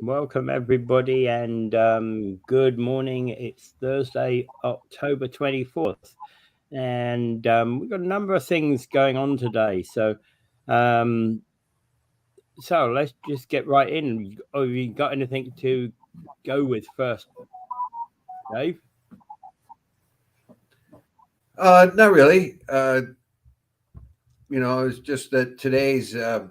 Welcome, everybody, and good morning. It's Thursday, October 24th, and we've got a number of things going on today. Um, so let's just get right in. Have you got anything to go with first, Dave? Not really. It's just that today's a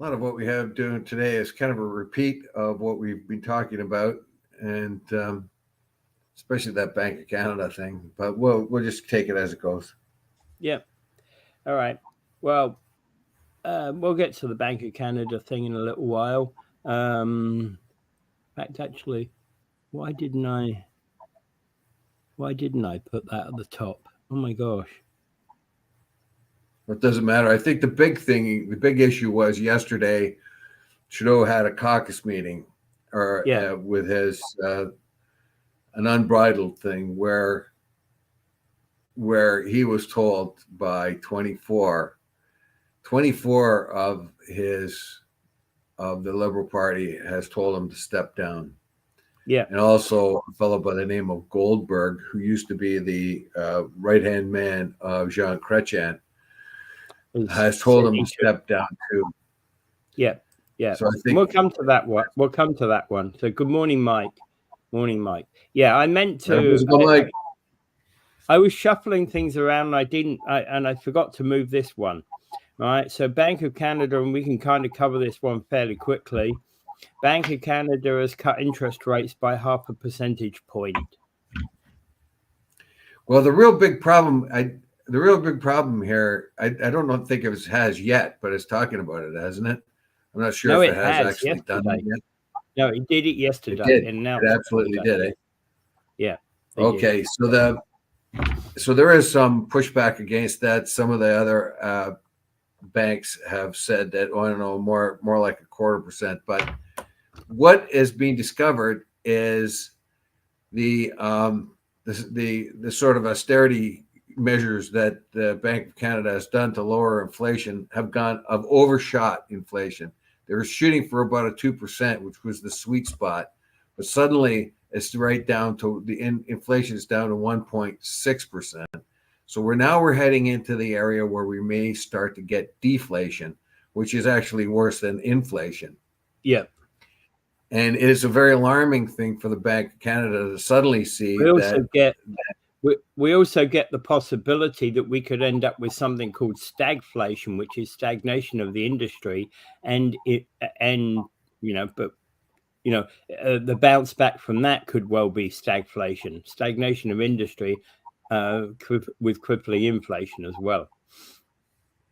lot of what we have doing today is kind of a repeat of what we've been talking about, and especially that Bank of Canada thing. But we'll just take it as it goes. Yeah. All right. Well, we'll get to the Bank of Canada thing in a little while. In fact, actually, why didn't I? Why didn't I put that at the top? Oh my gosh. It doesn't matter. I think the big issue was yesterday. Trudeau had a caucus meeting, or Yeah. with his an unbridled thing where he was told by 24 of the Liberal Party has told him to step down. Yeah. And also a fellow by the name of Goldberg, who used to be the right-hand man of Jean Chrétien, has told him to step down too. Yeah, yeah. So I think We'll come to that one. We'll come to that one. So good morning, Mike. Morning, Mike. Yeah, I meant to. I was shuffling things around. And I forgot to move this one. Right. So Bank of Canada, and we can kind of cover this one fairly quickly. Bank of Canada has cut interest rates by 0.5 percentage point. Well, the real big problem here, I don't think it has yet, but it's talking about it, hasn't it? I'm not sure if it has actually yesterday. done it yet. No, it did it yesterday. It did. And now it absolutely did it. Yeah. Okay, so there is some pushback against that. Some of the other banks have said that, I don't know, more like 0.25%. But what is being discovered is the sort of austerity measures that the Bank of Canada has done to lower inflation have overshot inflation. They were shooting for about a 2%, which was the sweet spot, but suddenly it's right down to inflation is down to 1.6%. So we're heading into the area where we may start to get deflation, which is actually worse than inflation. Yeah. And it is a very alarming thing for the Bank of Canada to suddenly see we also get the possibility that we could end up with something called stagflation, which is stagnation of the industry, and the bounce back from that could well be stagnation of industry, with crippling inflation as well.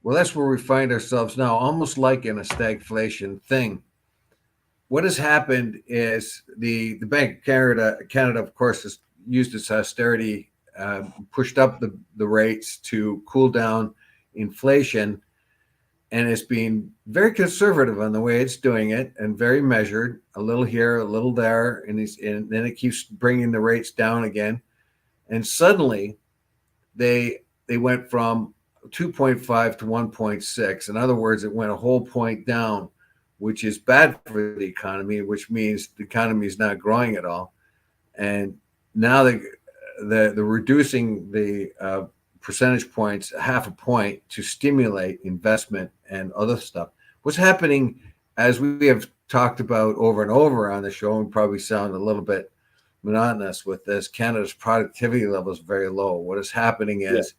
Well, that's where we find ourselves now, almost like in a stagflation thing. What has happened is the Bank of Canada, of course, has used its austerity, pushed up the rates to cool down inflation, and it's been very conservative on the way it's doing it and very measured, a little here, a little there, and then it keeps bringing the rates down again. And suddenly they went from 2.5 to 1.6. In other words, it went a whole point down, which is bad for the economy, which means the economy is not growing at all. And now they're reducing the percentage points, 0.5 point, to stimulate investment and other stuff. What's happening, as we have talked about over and over on the show, and probably sound a little bit monotonous with this, Canada's productivity level is very low. What is happening is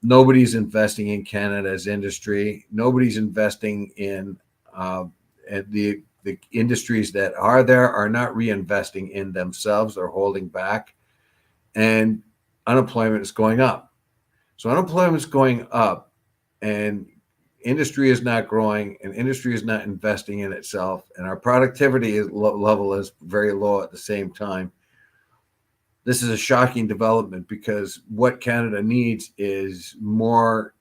nobody's investing in Canada's industry. Nobody's investing in the industries that are there are not reinvesting in themselves. They're holding back, and unemployment is going up. So unemployment is going up, and industry is not growing, and industry is not investing in itself, and our productivity level is very low at the same time. This is a shocking development, because what Canada needs is more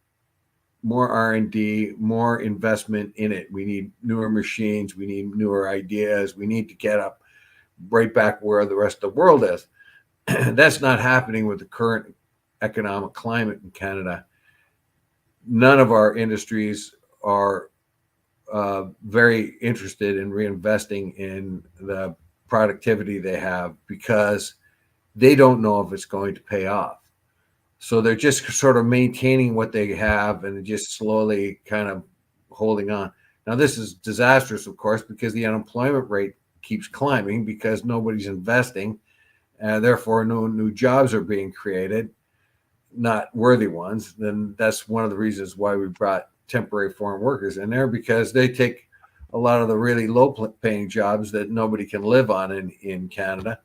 R&D, more investment in it. We need newer machines. We need newer ideas. We need to get up right back where the rest of the world is. That's not happening with the current economic climate in Canada. None of our industries are very interested in reinvesting in the productivity they have because they don't know if it's going to pay off. So they're just sort of maintaining what they have and just slowly kind of holding on. Now, this is disastrous, of course, because the unemployment rate keeps climbing because nobody's investing, and therefore no new jobs are being created, not worthy ones. Then that's one of the reasons why we brought temporary foreign workers in there, because they take a lot of the really low-paying jobs that nobody can live on in Canada.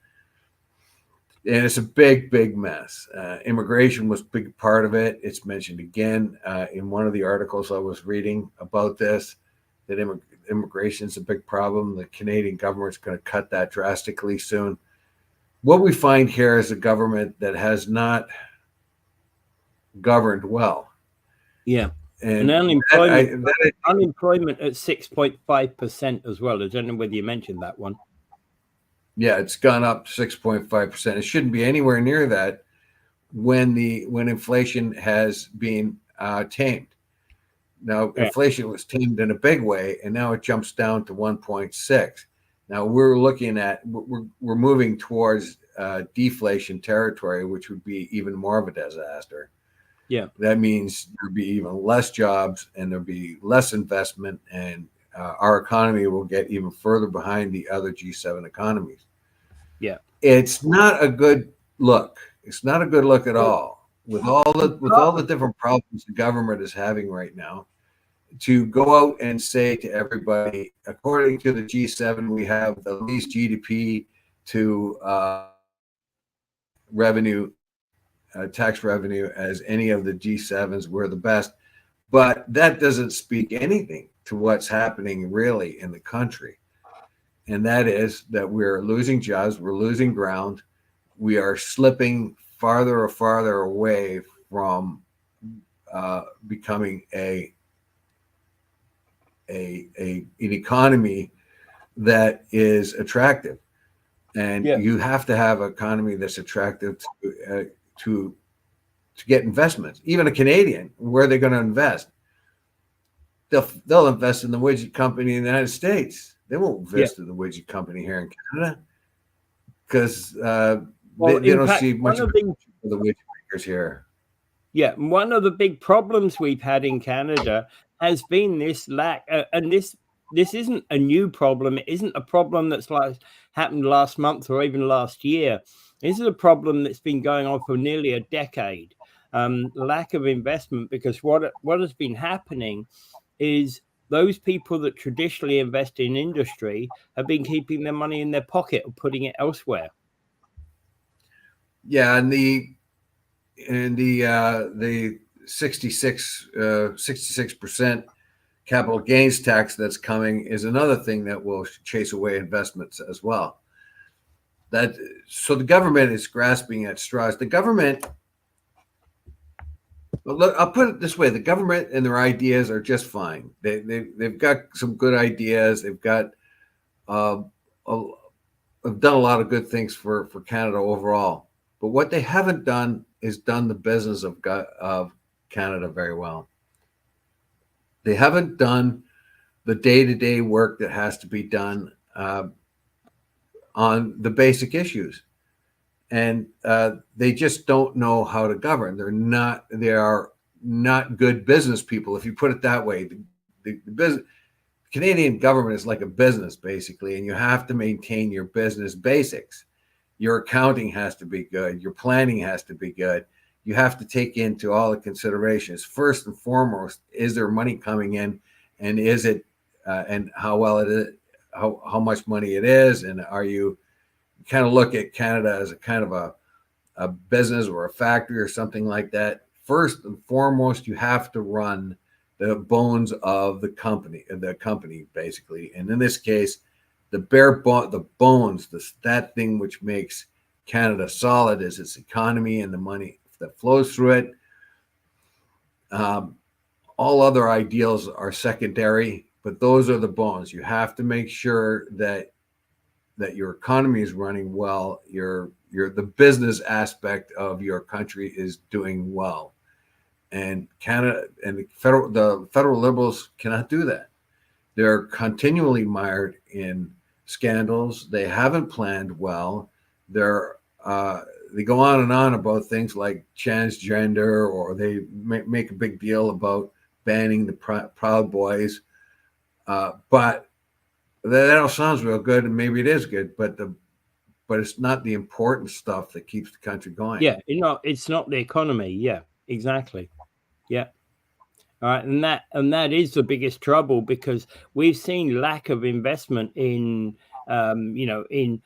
And it's a big, big mess. Immigration was a big part of it. It's mentioned again in one of the articles I was reading about this, that immigration is a big problem. The Canadian government's going to cut that drastically soon. What we find here is a government that has not governed well. Yeah. And unemployment at 6.5% as well. I don't know whether you mentioned that one. Yeah, it's gone up 6.5%. It shouldn't be anywhere near that when inflation has been tamed. Now, inflation was tamed in a big way, and now it jumps down to 1.6. Now we're moving towards deflation territory, which would be even more of a disaster. Yeah, that means there'll be even less jobs, and there'll be less investment, and our economy will get even further behind the other G7 economies. Yeah, it's not a good look. It's not a good look at all. With all the different problems the government is having right now, to go out and say to everybody, according to the G7, we have the least GDP to revenue, tax revenue as any of the G7s. We're the best. But that doesn't speak anything to what's happening really in the country. And that is that we're losing jobs, we're losing ground, we are slipping farther and farther away from becoming an economy that is attractive. And you have to have an economy that's attractive to get investments. Even a Canadian, where are they going to invest? They'll invest in the widget company in the United States. They won't invest in the widget company here in Canada because they don't see much of the widget makers here. Yeah, one of the big problems we've had in Canada has been this lack, and this isn't a new problem. It isn't a problem that's happened last month or even last year. This is a problem that's been going on for nearly a decade. Lack of investment, because what has been happening is those people that traditionally invest in industry have been keeping their money in their pocket or putting it elsewhere. Yeah, and the 66% capital gains tax that's coming is another thing that will chase away investments as well. So the government is grasping at straws. The government, look, I'll put it this way: the government and their ideas are just fine. They've got some good ideas. They've got have done a lot of good things for Canada overall. But what they haven't done is done the business of Canada very well. They haven't done the day-to-day work that has to be done on the basic issues. And they just don't know how to govern. They are not good business people, if you put it that way. The Canadian government is like a business, basically, and you have to maintain your business basics. Your accounting has to be good. Your planning has to be good. You have to take into all the considerations. First and foremost, is there money coming in, and is it, and how well it is, how much money it is, and are you kind of look at Canada as a kind of a business or a factory or something like that. First and foremost, you have to run the bones of the company basically. And in this case, the bones, that thing which makes Canada solid is its economy and the money that flows through it. All other ideals are secondary, but those are the bones. You have to make sure that your economy is running well. The business aspect of your country is doing well. And Canada and the federal Liberals cannot do that. They're continually mired in scandals. They haven't planned well. They go on and on about things like transgender, or they make a big deal about banning the Proud Boys. But that all sounds real good, and maybe it is good, but it's not the important stuff that keeps the country going. Yeah, it's not the economy. Yeah, exactly. Yeah. All right, and that is the biggest trouble, because we've seen lack of investment in and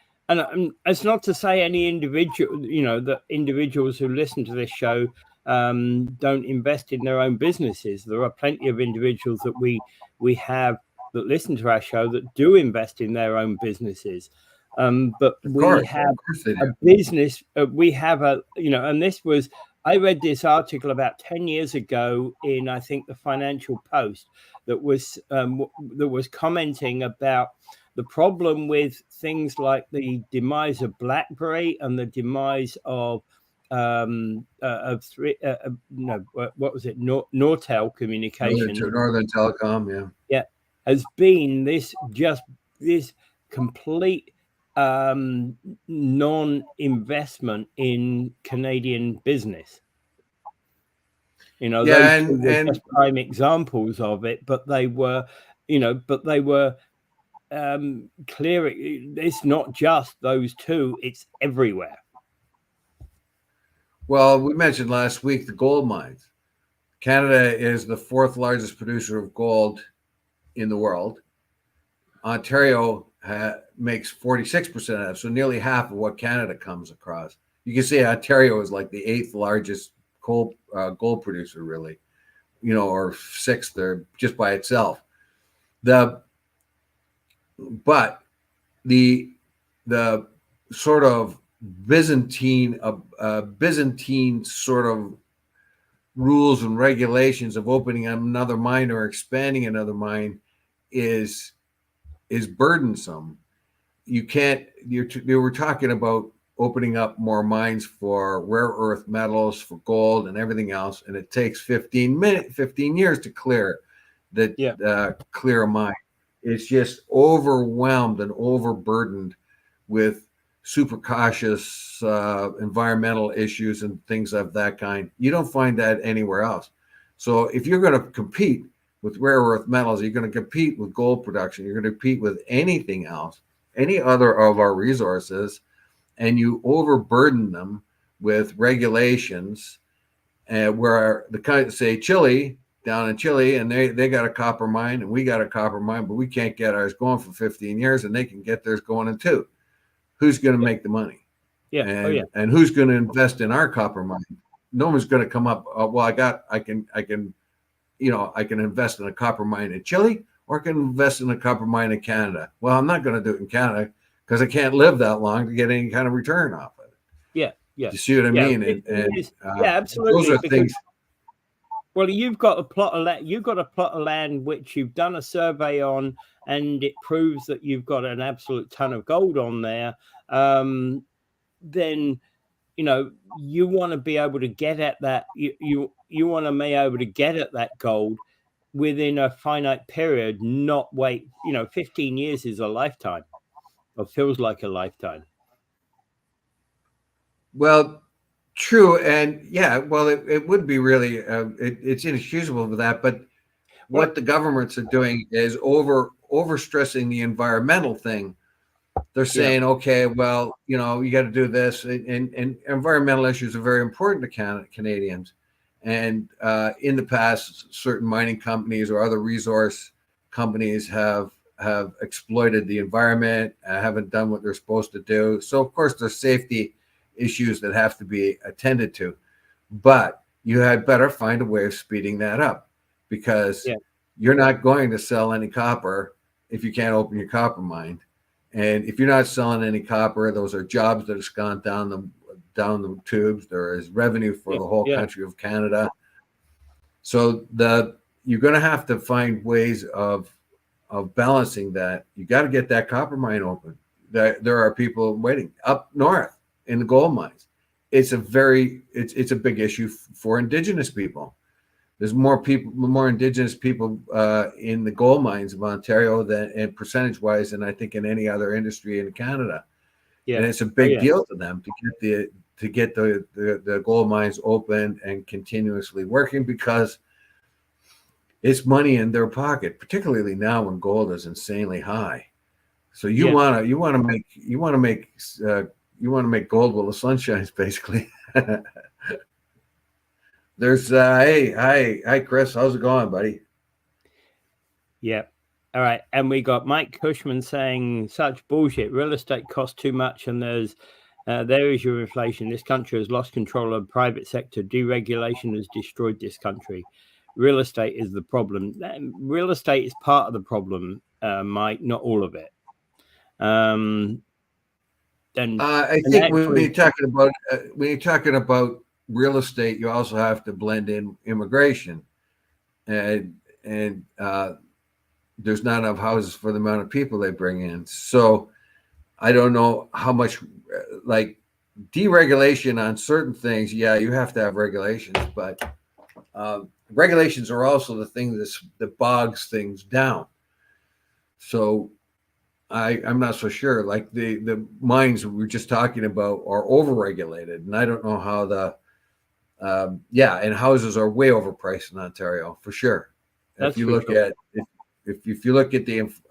it's not to say any individual, the individuals who listen to this show don't invest in their own businesses. There are plenty of individuals that we have that listen to our show that do invest in their own businesses. But we have a business, we have and this was, I read this article about 10 years ago in, I think, the Financial Post, that was commenting about the problem with things like the demise of BlackBerry and the demise of what was it, Nortel Communications, Northern Telecom, yeah, has been this complete non-investment in Canadian business. Those were just prime examples of it, but they were clear. It's not just those two, it's everywhere. Well, we mentioned last week the gold mines. Canada is the 4th largest producer of gold in the world. Ontario makes 46% of that, so nearly half of what Canada comes across. You can say Ontario is like the 8th largest gold producer, really, or 6th, or just by itself. But the sort of Byzantine sort of rules and regulations of opening another mine or expanding another mine is burdensome. You were talking about opening up more mines for rare earth metals, for gold and everything else, and it takes 15 years to clear clear a mine. It's just overwhelmed and overburdened with super cautious environmental issues and things of that kind. You don't find that anywhere else. So if you're going to compete with rare earth metals, you're going to compete with gold production, you're going to compete with anything else, any other of our resources, and you overburden them with regulations, where the kind, say Chile, down in Chile, and they got a copper mine and we got a copper mine, but we can't get ours going for 15 years, and they can get theirs going in 2. Who's going to make the money? Yeah. And who's going to invest in our copper mine? No one's going to come up. I can invest in a copper mine in Chile, or I can invest in a copper mine in Canada. Well, I'm not going to do it in Canada because I can't live that long to get any kind of return off of it. Yeah. You see what I mean? Absolutely. Those are things. Well, you've got a plot of land which you've done a survey on, and it proves that you've got an absolute ton of gold on there. Then you want to be able to get at that. You want to be able to get at that gold within a finite period, not wait. 15 years is a lifetime, or feels like a lifetime. Well, true, and it would be really it's inexcusable for that. But what the governments are doing is overstressing the environmental thing. They're saying, okay, well, you got to do this, and environmental issues are very important to Canadians. And in the past, certain mining companies or other resource companies have exploited the environment, haven't done what they're supposed to do. So, of course, there's safety issues that have to be attended to. But you had better find a way of speeding that up, because you're not going to sell any copper if you can't open your copper mine. And if you're not selling any copper, those are jobs that have gone down the tubes. There is revenue for the whole country of Canada. So you're going to have to find ways of balancing that. You got to get that copper mine open. There are people waiting up north in the gold mines. It's a big issue for Indigenous people. there's more people, more indigenous people in the gold mines of Ontario and percentage-wise than I think in any other industry in Canada. Yeah. And it's a big deal to them to get the gold mines open and continuously working, because it's money in their pocket, particularly now when gold is insanely high. So you want to make gold while the sun shines, basically. There's hi Chris, how's it going, buddy? Yeah. All right. And we got Mike Cushman saying such bullshit. Real estate costs too much, and there is your inflation. This country has lost control of the private sector. Deregulation has destroyed this country. Real estate is the problem. Real estate is part of the problem, Mike, not all of it. I think when you're talking about real estate, you also have to blend in immigration, and there's not enough houses for the amount of people they bring in. So I don't know how much, like, deregulation on certain things. Yeah, you have to have regulations, but regulations are also the thing that bogs things down. So I'm not so sure. Like the mines we were just talking about are overregulated, and I don't know how and houses are way overpriced in Ontario for sure. If you look at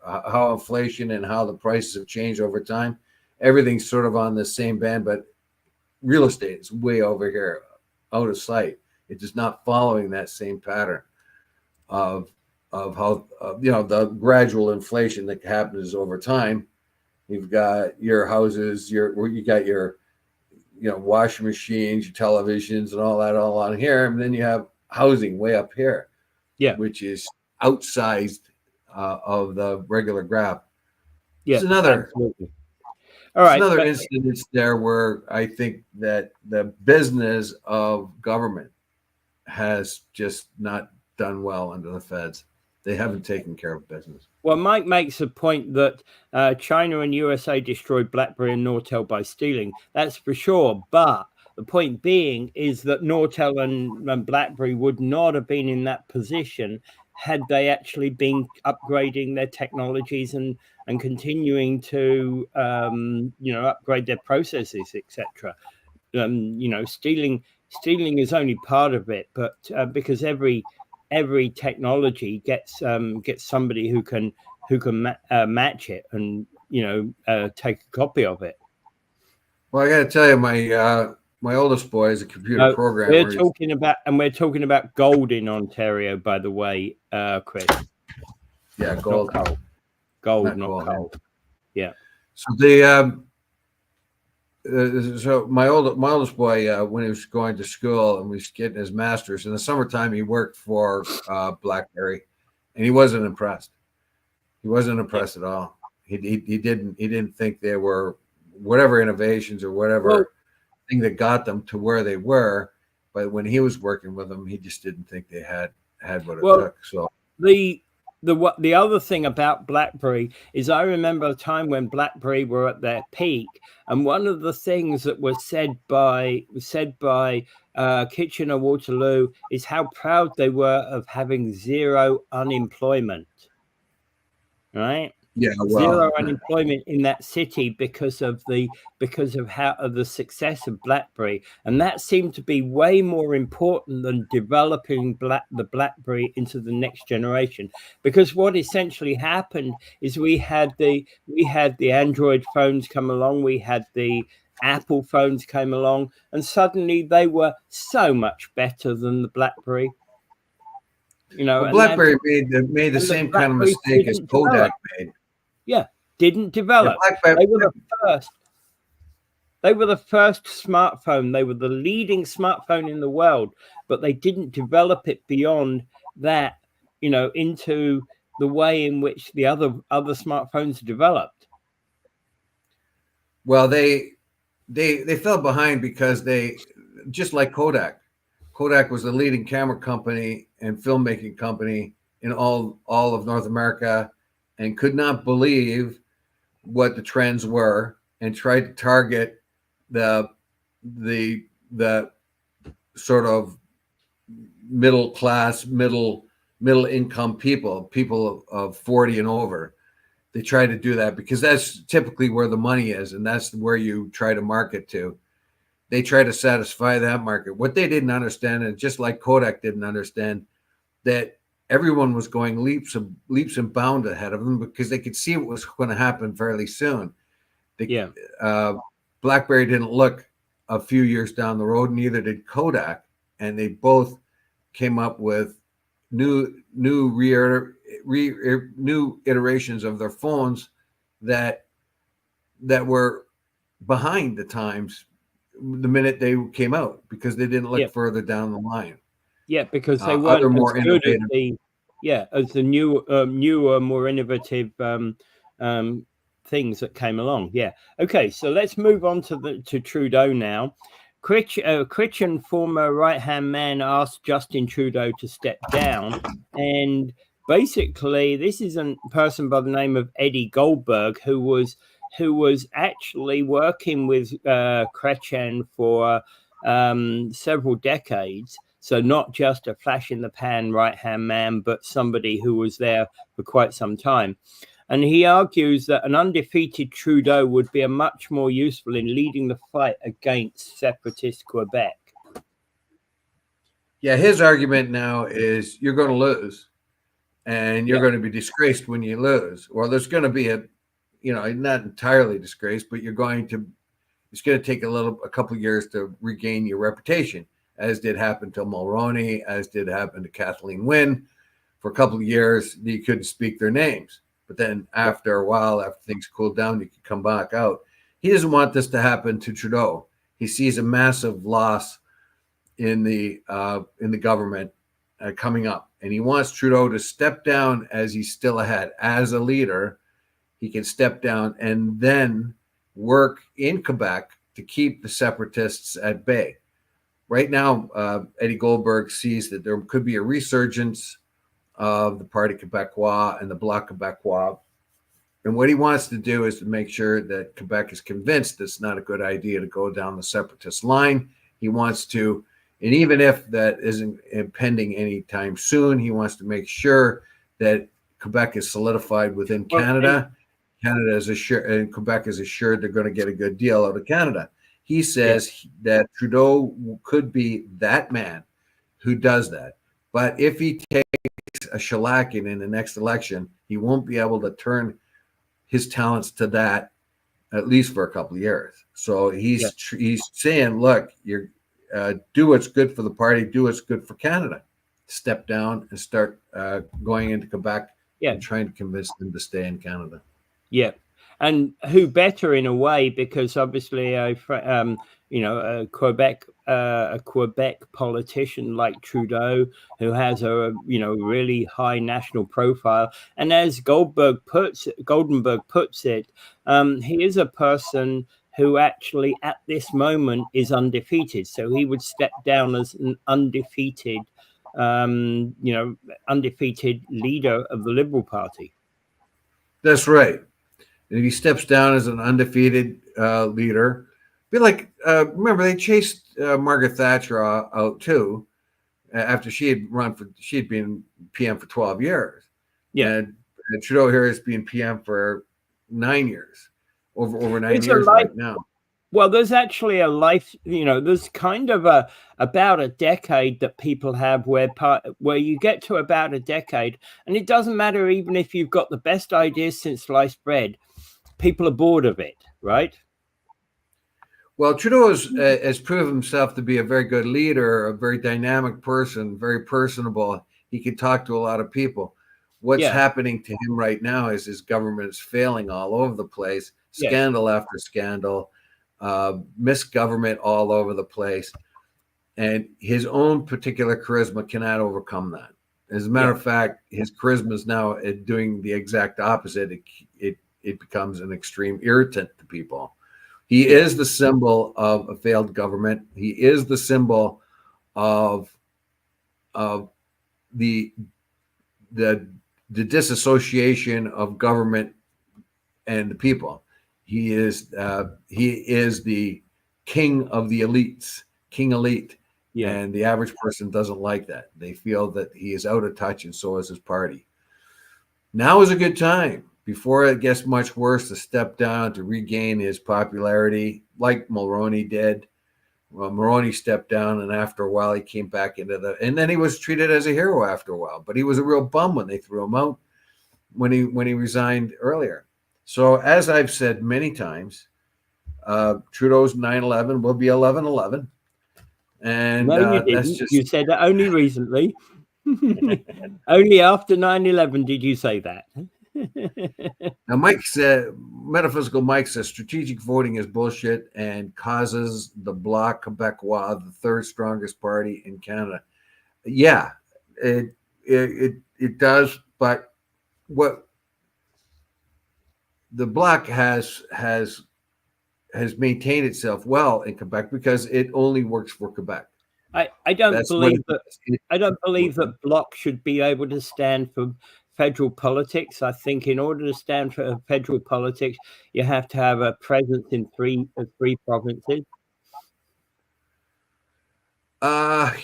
how inflation and how the prices have changed over time, everything's sort of on the same band, but real estate is way over here, out of sight. It's just not following that same pattern of how the gradual inflation that happens over time. You've got your houses, you got your washing machines, your televisions, and all that all on here, and then you have housing way up here, which is outsized of the regular graph. It's another instance there where I think that the business of government has just not done well under the feds. They haven't taken care of business. Well, Mike makes a point that China and USA destroyed BlackBerry and Nortel by stealing. That's for sure. But the point being is that Nortel and BlackBerry would not have been in that position had they actually been upgrading their technologies and continuing to upgrade their processes, etc. Stealing is only part of it, but because every technology gets somebody who can match it and take a copy of it. Well, I got to tell you, my oldest boy is a computer programmer. We're talking about gold in Ontario, by the way, Chris. Yeah, gold. Not gold, not coal. Yeah. So so my oldest boy, when he was going to school and was getting his master's in the summertime, he worked for BlackBerry, and he wasn't impressed. He wasn't impressed at all. He didn't think they were whatever innovations or whatever thing that got them to where they were. But when he was working with them, he just didn't think they had what it took. So the other thing about BlackBerry is I remember a time when BlackBerry were at their peak, and one of the things that was said by Kitchener-Waterloo is how proud they were of having zero unemployment. Right? Yeah, zero unemployment in that city because of the success of BlackBerry, and that seemed to be way more important than developing the BlackBerry into the next generation. Because what essentially happened is we had the Android phones come along, we had the Apple phones came along, and suddenly they were so much better than the BlackBerry. BlackBerry made the same kind of mistake as Kodak made. Yeah, didn't develop. They were the first smartphone. They were the leading smartphone in the world, but they didn't develop it beyond that, into the way in which the other smartphones developed. Well, they fell behind because they, just like Kodak was the leading camera company and filmmaking company in all of North America, and could not believe what the trends were, and tried to target the sort of middle class, middle income people of 40 and over. They try to do that because that's typically where the money is, and that's where you try to market to. They try to satisfy that market. What they didn't understand, and just like Kodak didn't understand, that everyone was going leaps and bounds ahead of them because they could see what was going to happen fairly soon. BlackBerry didn't look a few years down the road, neither did Kodak, and they both came up with new iterations of their phones that were behind the times the minute they came out because they didn't look further down the line. Yeah, because they weren't more innovative. As the newer, more innovative things that came along. Yeah. Okay, so let's move on to Trudeau now. Critchin, former right-hand man, asked Justin Trudeau to step down, and basically this is a person by the name of Eddie Goldberg who was actually working with Critchin for several decades. So not just a flash in the pan right-hand man, but somebody who was there for quite some time. And he argues that an undefeated Trudeau would be much more useful in leading the fight against separatist Quebec. Yeah, his argument now is you're going to lose, and you're going to be disgraced when you lose. Well, there's going to be not entirely disgraced, but it's going to take a couple of years to regain your reputation, as did happen to Mulroney, as did happen to Kathleen Wynne. For a couple of years, you couldn't speak their names. But then after a while, after things cooled down, you could come back out. He doesn't want this to happen to Trudeau. He sees a massive loss in the government coming up. And he wants Trudeau to step down as he's still ahead. As a leader, he can step down and then work in Quebec to keep the separatists at bay. Right now, Eddie Goldberg sees that there could be a resurgence of the Parti Québécois and the Bloc Québécois. And what he wants to do is to make sure that Quebec is convinced it's not a good idea to go down the separatist line. He wants to, and even if that isn't impending anytime soon, he wants to make sure that Quebec is solidified within Canada. Canada is assured, and Quebec is assured they're going to get a good deal out of Canada. He says that Trudeau could be that man who does that. But if he takes a shellacking in the next election, he won't be able to turn his talents to that, at least for a couple of years. So he's saying, look, you're do what's good for the party, do what's good for Canada. Step down and start going into Quebec and trying to convince them to stay in Canada. Yeah. And who better in a way, because obviously a Quebec politician like Trudeau, who has a really high national profile, and as Goldenberg puts it, he is a person who actually at this moment is undefeated. So he would step down as an undefeated leader of the Liberal Party. That's right. And if he steps down as an undefeated leader, be like, remember they chased Margaret Thatcher out too, after she had been PM for 12 years. Yeah. And Trudeau here has been PM for 9 years, over 9 years right now. Well, there's actually a life, there's kind of about a decade that people have where you get to about a decade, and it doesn't matter even if you've got the best ideas since sliced bread, people are bored of it, right? Well, Trudeau has proven himself to be a very good leader, a very dynamic person, very personable. He can talk to a lot of people. What's happening to him right now is his government is failing all over the place, scandal after scandal. Misgovernment all over the place, and his own particular charisma cannot overcome that. As a matter of fact, his charisma is now doing the exact opposite. It becomes an extreme irritant to people. He is the symbol of a failed government. He is the symbol of the disassociation of government and the people. He is the king of the elites, king elite. Yeah. And the average person doesn't like that. They feel that he is out of touch, and so is his party. Now is a good time, before it gets much worse, to step down, to regain his popularity, like Mulroney did. Well, Mulroney stepped down, and after a while, he came back and then he was treated as a hero after a while. But he was a real bum when they threw him out when he resigned earlier. So, as I've said many times, Trudeau's 9/11 will be 11/11, and no, you didn't. that's just. You said that only recently. Only after 9/11 did you say that. Now, Mike said, Metaphysical Mike says, strategic voting is bullshit and causes the Bloc Québécois, the third strongest party in Canada. Yeah, it does, but what the Bloc has maintained itself well in Quebec because it only works for Quebec. I don't believe that Bloc should be able to stand for federal politics. I think in order to stand for federal politics, you have to have a presence in three provinces.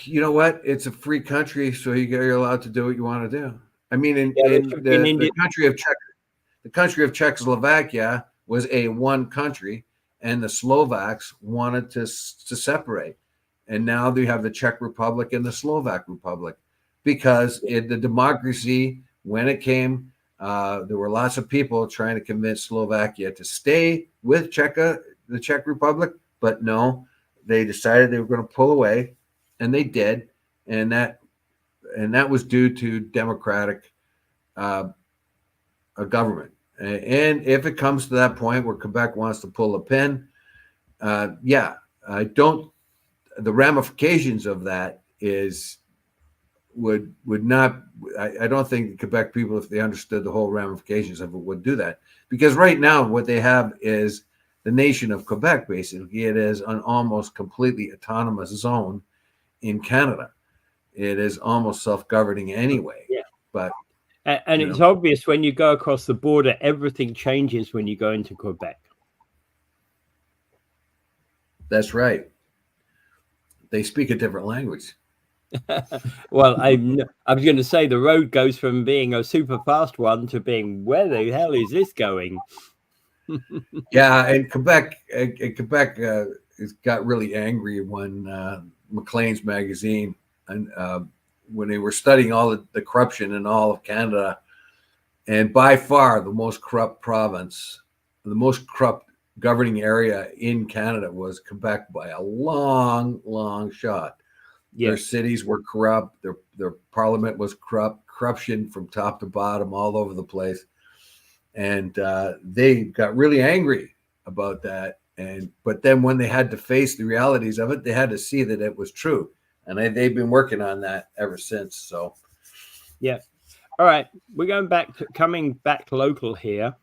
You know what? It's a free country, so you're allowed to do what you want to do. I mean, the country of Czechoslovakia was a one country, and the Slovaks wanted to separate. And now they have the Czech Republic and the Slovak Republic, because the democracy, when it came, there were lots of people trying to convince Slovakia to stay with the Czech Republic, but no, they decided they were going to pull away, and they did, and that was due to democratic government. And if it comes to that point where Quebec wants to pull a pin, the ramifications of that would not. I don't think the Quebec people, if they understood the whole ramifications of it, would do that. Because right now, what they have is the nation of Quebec. Basically, it is an almost completely autonomous zone in Canada. It is almost self-governing anyway. Yeah, but and it's obvious when you go across the border, everything changes when you go into Quebec. That's right. They speak a different language. Well, I was going to say the road goes from being a super fast one to being, where the hell is this going? Yeah, and Quebec got really angry when Maclean's magazine, and when they were studying all the corruption in all of Canada, and by far the most corrupt province, the most corrupt governing area in Canada was Quebec by a long, long shot. Yes. Their cities were corrupt. Their parliament was corrupt. Corruption from top to bottom, all over the place. And they got really angry about that. But then when they had to face the realities of it, they had to see that it was true. And they've been working on that ever since. So, yeah. All right, we're coming back local here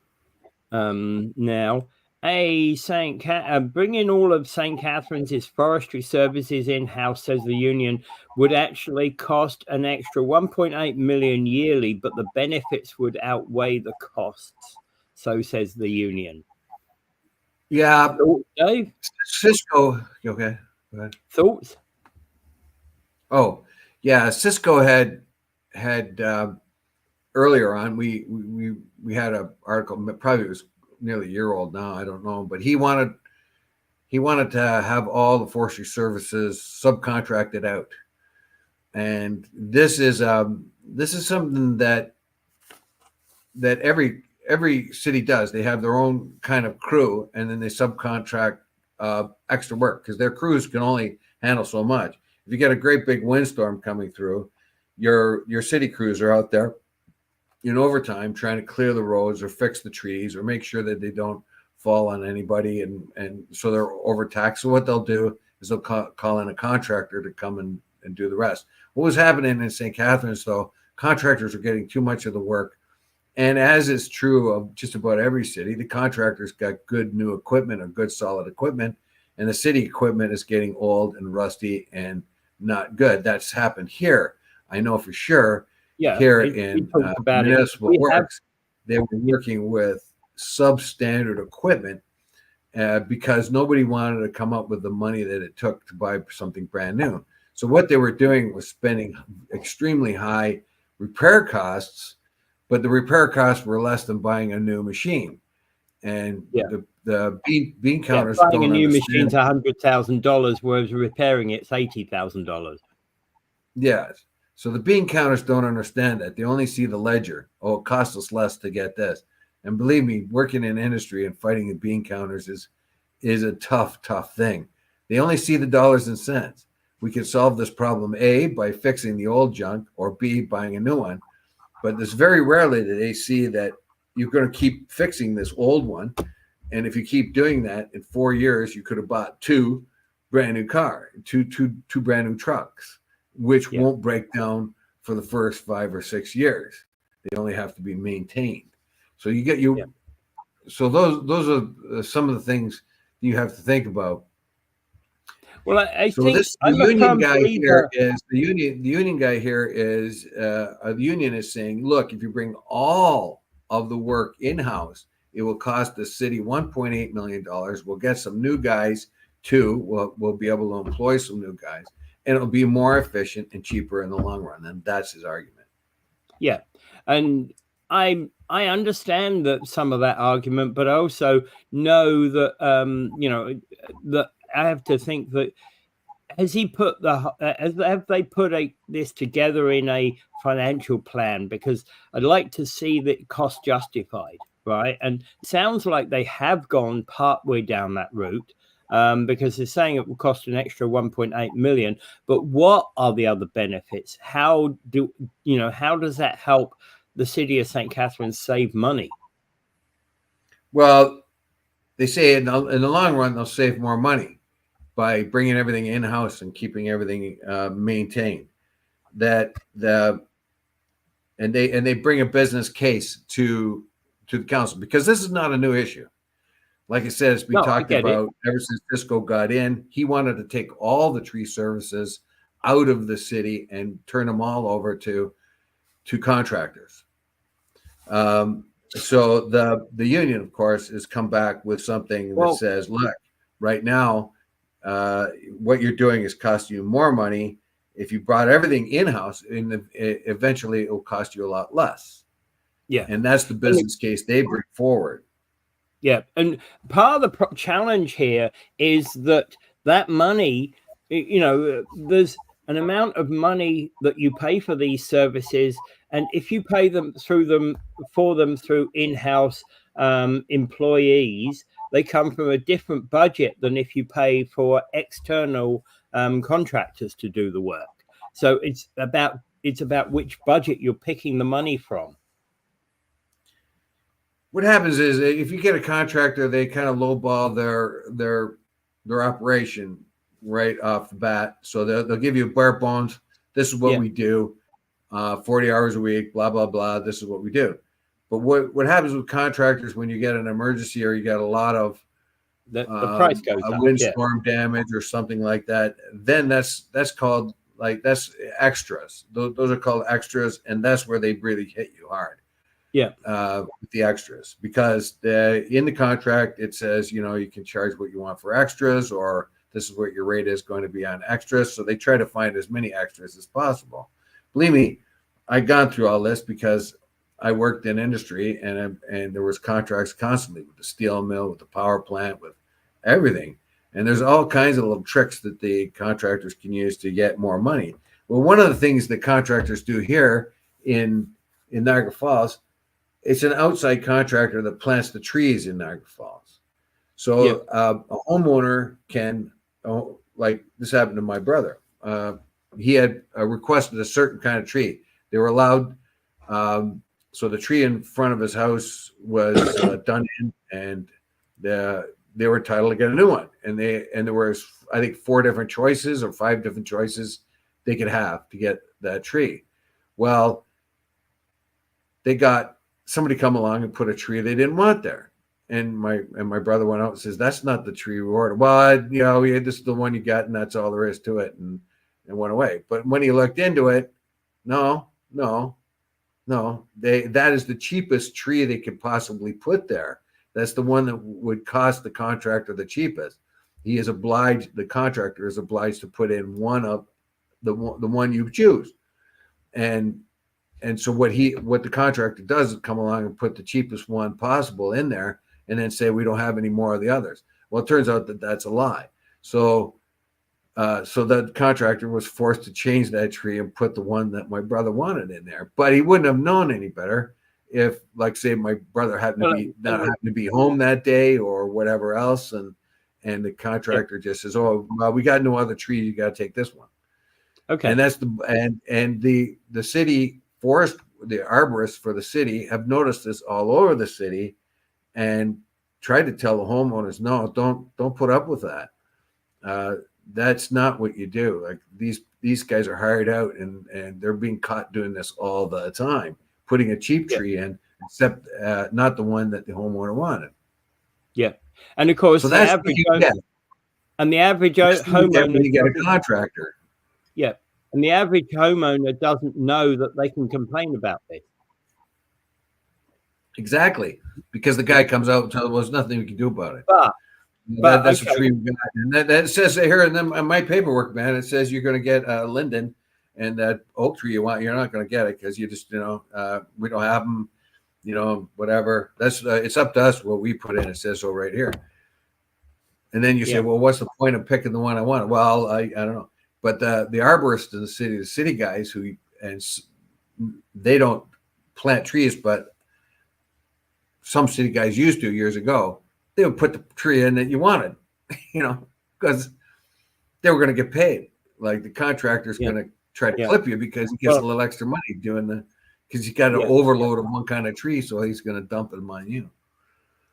now. Bringing all of St. Catharines' forestry services in-house, says the union, would actually cost an extra 1.8 million yearly, but the benefits would outweigh the costs. So says the union. Yeah, Dave? Cisco. Okay, go ahead. Thoughts? Oh, yeah. Cisco had earlier on. We had an article. Probably it was nearly a year old now. I don't know, but he wanted to have all the forestry services subcontracted out, and this is something that every city does. They have their own kind of crew, and then they subcontract extra work because their crews can only handle so much. If you get a great big windstorm coming through, your city crews are out there in overtime trying to clear the roads or fix the trees or make sure that they don't fall on anybody, and so they're overtaxed. So what they'll do is they'll call in a contractor to come and do the rest. What was happening in St. Catharines, though, contractors are getting too much of the work. And as is true of just about every city, the contractors got good new equipment or good solid equipment, and the city equipment is getting old and rusty and not good. That's happened here. I know for sure. Yeah, here in municipal works, they were working with substandard equipment because nobody wanted to come up with the money that it took to buy something brand new. So what they were doing was spending extremely high repair costs, but the repair costs were less than buying a new machine. And the bean counters buying don't a new understand. machine's $100,000, whereas repairing it's $80,000. Yes. So the bean counters don't understand that. They only see the ledger. Oh, it costs us less to get this. And believe me, working in industry and fighting the bean counters is a tough thing. They only see the dollars and cents. We could solve this problem, A, by fixing the old junk, or B, buying a new one. But it's very rarely that they see that you're going to keep fixing this old one. And if you keep doing that, in 4 years, you could have bought two brand new cars, two brand new trucks, which won't break down for the first 5 or 6 years. They only have to be maintained. So you get So those are some of the things you have to think about. Well, I so think the union guy here is the union guy here is the union is saying, look, if you bring all of the work in-house, it will cost the city $1.8 million. We'll get some new guys too. We'll be able to employ some new guys, and it'll be more efficient and cheaper in the long run. And that's his argument. Yeah, and I understand that some of that argument, but I also know that that I have to think that have they put this together in a financial plan? Because I'd like to see that cost justified, right? And it sounds like they have gone partway down that route. Because they're saying it will cost an extra 1.8 million. But what are the other benefits? How does that help the city of St. Catharines save money? Well, they say in the long run, they'll save more money by bringing everything in-house and keeping everything maintained. And they bring a business case to the council, because this is not a new issue. Like I said, it's been talked about ever since Cisco got in. He wanted to take all the tree services out of the city and turn them all over to contractors. So the union, of course, has come back with something that says, look, right now, what you're doing is costing you more money. If you brought everything in-house, eventually it will cost you a lot less. Yeah. And that's the business case they bring forward. Yeah, and part of the challenge here is that money, there's an amount of money that you pay for these services, and if you pay for them through in-house employees, they come from a different budget than if you pay for external contractors to do the work. So it's about which budget you're picking the money from. What happens is, if you get a contractor, they kind of lowball their operation right off the bat. So they'll give you bare bones. This is what we do, 40 hours a week, blah, blah, blah. This is what we do. But what happens with contractors when you get an emergency, or you get a lot of the price goes up, windstorm damage or something like that, then that's called, that's extras. Those are called extras, and that's where they really hit you hard. Yeah. With the extras, because in the contract it says, you can charge what you want for extras, or this is what your rate is going to be on extras. So they try to find as many extras as possible. Believe me, I've gone through all this because I worked in industry, and there was contracts constantly with the steel mill, with the power plant, with everything. And there's all kinds of little tricks that the contractors can use to get more money. Well, one of the things that contractors do here in Niagara Falls, it's an outside contractor that plants the trees in Niagara Falls. So a homeowner can, like this happened to my brother. He had requested a certain kind of tree. They were allowed. So the tree in front of his house was done in, and they were entitled to get a new one. And there was, I think, 4 different choices or 5 different choices they could have to get that tree. Well, they got somebody come along and put a tree they didn't want there. And my brother went out and says, that's not the tree we ordered. Well, this is the one you got, and that's all there is to it, and went away. But when he looked into it, no, that is the cheapest tree they could possibly put there. That's the one that would cost the contractor the cheapest. The contractor is obliged to put in one of the one you choose. And so what the contractor does is come along and put the cheapest one possible in there, and then say we don't have any more of the others. Well, it turns out that that's a lie. So that contractor was forced to change that tree and put the one that my brother wanted in there. But he wouldn't have known any better if, like, say, my brother happened to be home that day or whatever else, and the contractor just says, "Oh, well, we got no other trees. You got to take this one." Okay. And that's the city forest, the arborists for the city have noticed this all over the city, and tried to tell the homeowners, no, don't put up with that. That's not what you do. Like, these guys are hired out, and they're being caught doing this all the time, putting a cheap tree in, except not the one that the homeowner wanted. Yeah, and of course, so that's the average homeowner, when you get a contractor. Yeah, and the average homeowner doesn't know that they can complain about this. Exactly, because the guy comes out and tells, well, there's nothing we can do about it. But that's a tree we got. And that says here in my paperwork, man, it says you're going to get linden, and that oak tree you want, you're not going to get it because you just, we don't have them, whatever. That's it's up to us what we put in. It says so right here. And then you say, well, what's the point of picking the one I want? Well, I don't know. But the arborists in the city guys they don't plant trees, but some city guys used to years ago. They would put the tree in that you wanted, because they were going to get paid. Like, the contractor's going to try to clip you because he gets a little extra money because you got an overload of one kind of tree, so he's going to dump them on you.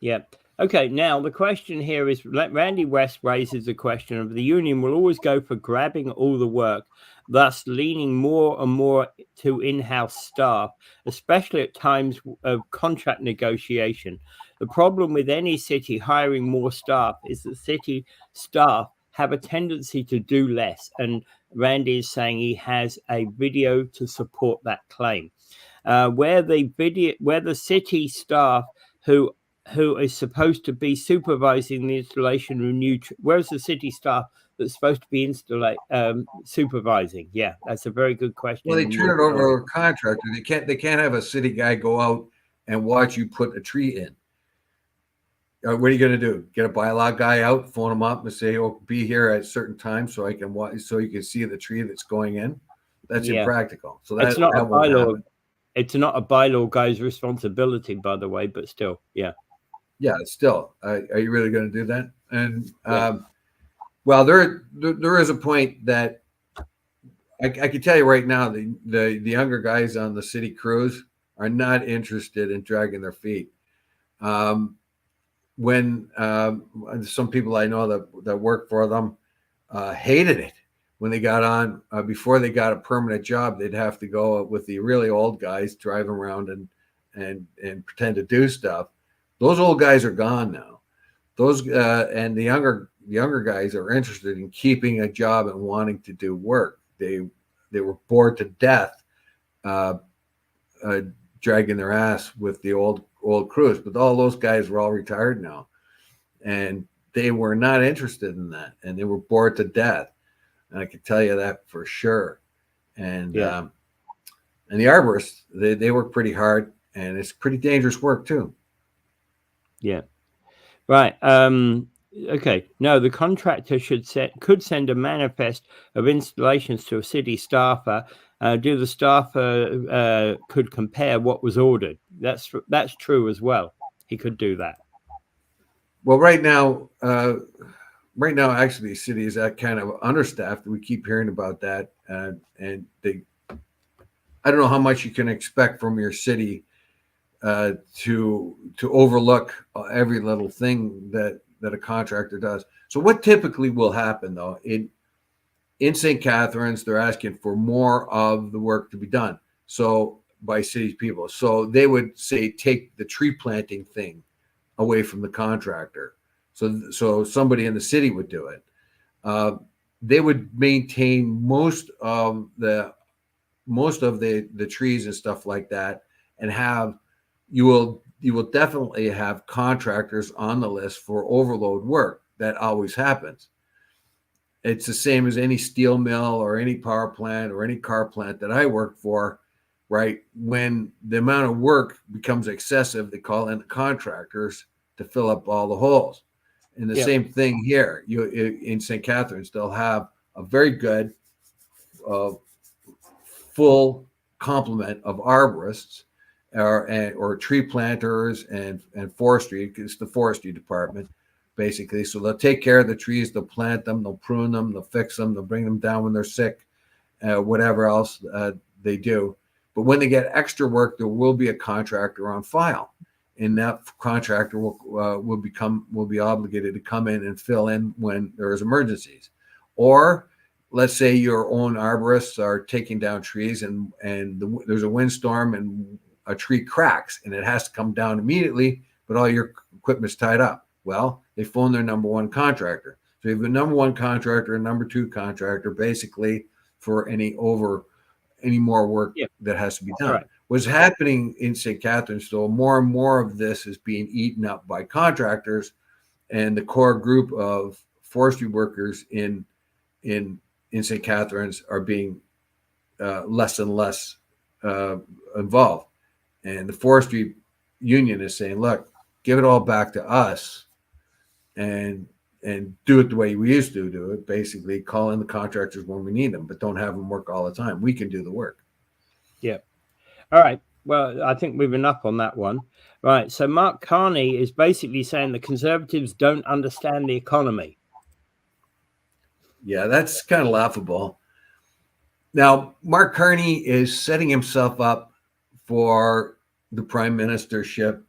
Yeah. Okay. Now the question here is, Randy West raises the question of the union will always go for grabbing all the work, thus leaning more and more to in-house staff, especially at times of contract negotiation. The problem with any city hiring more staff is that city staff have a tendency to do less. And Randy is saying he has a video to support that claim. Where the city staff who is supposed to be supervising the installation of new where's the city staff that's supposed to be supervising? Yeah, that's a very good question. Well, they turn it over to a contractor. They can't have a city guy go out and watch you put a tree in. What are you going to do? Get a bylaw guy out, phone him up, and say, "Oh, be here at a certain time so I can watch, so you can see the tree that's going in." That's impractical. So that's not a bylaw. It's not a bylaw guy's responsibility, by the way, but still, yeah. Yeah, still, are you really going to do that? And well, there is a point that I can tell you right now, the younger guys on the city crews are not interested in dragging their feet. When some people I know that work for them hated it when they got on, before they got a permanent job, they'd have to go with the really old guys, drive around and pretend to do stuff. Those old guys are gone now. Those and the younger guys are interested in keeping a job and wanting to do work. They were bored to death dragging their ass with the old crews. But all those guys were all retired now, and they were not interested in that, and they were bored to death. And I can tell you that for sure. And the arborists, they work pretty hard, and it's pretty dangerous work too. Yeah. Right. Okay. No, the contractor could send a manifest of installations to a city staffer. Do the staffer could compare what was ordered? That's true as well. He could do that. Well, right now, actually, the city is kind of understaffed. We keep hearing about that, and I don't know how much you can expect from your city to overlook every little thing that a contractor does. So what typically will happen, though, in St. Catharines, they're asking for more of the work to be done, so by city people. So they would say, take the tree planting thing away from the contractor. So somebody in the city would do it. They would maintain most of the trees and stuff like that, and you will definitely have contractors on the list for overload work. That always happens. It's the same as any steel mill or any power plant or any car plant that I work for, right? When the amount of work becomes excessive, they call in the contractors to fill up all the holes. And the same thing here. You in St. Catharines, they'll have a very good full complement of arborists or tree planters and forestry. It's the forestry department, basically. So they'll take care of the trees, they'll plant them, they'll prune them, they'll fix them, they'll bring them down when they're sick, whatever else they do. But when they get extra work, there will be a contractor on file, and that contractor will be obligated to come in and fill in when there's emergencies. Or let's say your own arborists are taking down trees and there's a windstorm and a tree cracks and it has to come down immediately, but all your equipment's tied up. Well, they phone their number one contractor. So you have a number one contractor and number two contractor, basically, for any more work that has to be done. Right. What's happening in St. Catharines, though, more and more of this is being eaten up by contractors, and the core group of forestry workers in St. Catharines are being less and less involved. And the forestry union is saying, look, give it all back to us and do it the way we used to do it. Basically, call in the contractors when we need them, but don't have them work all the time. We can do the work. Yeah. All right. Well, I think we've enough on that one. Right. So Mark Carney is basically saying the Conservatives don't understand the economy. Yeah, that's kind of laughable. Now, Mark Carney is setting himself up for the prime ministership.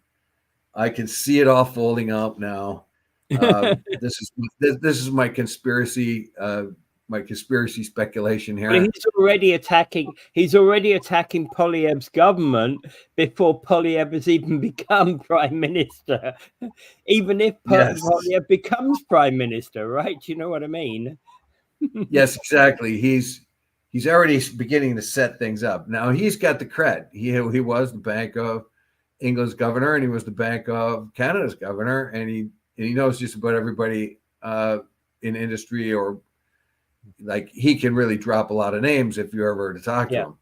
I can see it all folding out now. This is my conspiracy speculation here. But he's already attacking Poilievre's government before Poilievre has even become prime minister. Even if Poilievre becomes prime minister, right? Do you know what I mean? Yes, exactly. He's already beginning to set things up. Now he's got the cred. He was the Bank of England's governor, and he was the Bank of Canada's governor, and he knows just about everybody in industry, or like he can really drop a lot of names if you ever were to talk to him.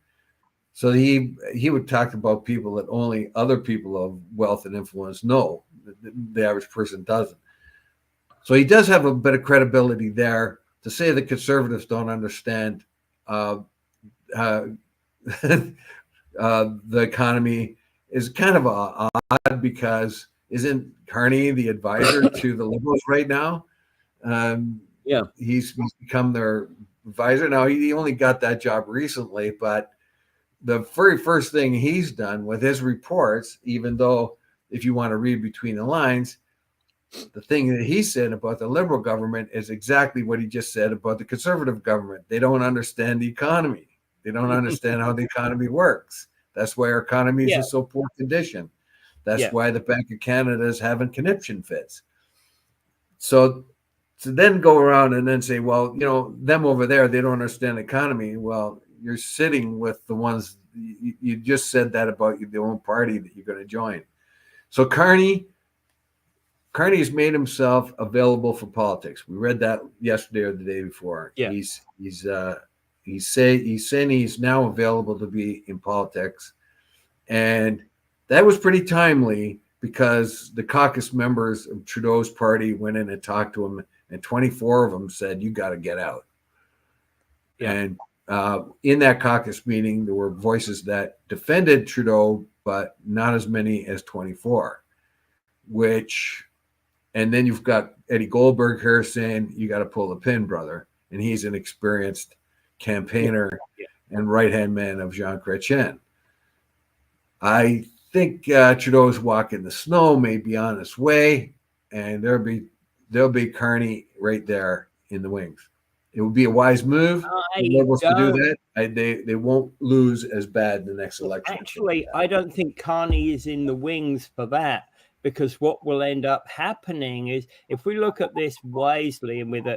So he would talk about people that only other people of wealth and influence know. The average person doesn't. So he does have a bit of credibility there. To say the Conservatives don't understand the economy is kind of odd, because isn't Carney the advisor to the Liberals right now? He's become their advisor. Now, he only got that job recently, but the very first thing he's done with his reports, even though if you want to read between the lines, the thing that he said about the Liberal government is exactly what he just said about the Conservative government. They don't understand the economy. They don't understand how the economy works. That's why our economy is in so poor condition. That's why the Bank of Canada is having conniption fits. So to then go around and then say, well, them over there, they don't understand the economy. Well, you're sitting with the ones you just said that about your own party that you're going to join. So Carney's made himself available for politics. We read that yesterday or the day before. Yeah. He's saying he's now available to be in politics, and that was pretty timely because the caucus members of Trudeau's party went in and talked to him, and 24 of them said, "You got to get out." Yeah. And in that caucus meeting, there were voices that defended Trudeau, but not as many as 24. And then you've got Eddie Goldberg here saying, "You got to pull the pin, brother," and he's an experienced campaigner and right-hand man of Jean Chrétien. I think Trudeau's walking the snow, may be on his way, and there'll be Carney right there in the wings. It would be a wise move for Liberals to do that. They won't lose as bad in the next election. Actually, I don't think Carney is in the wings for that, because what will end up happening is, if we look at this wisely and with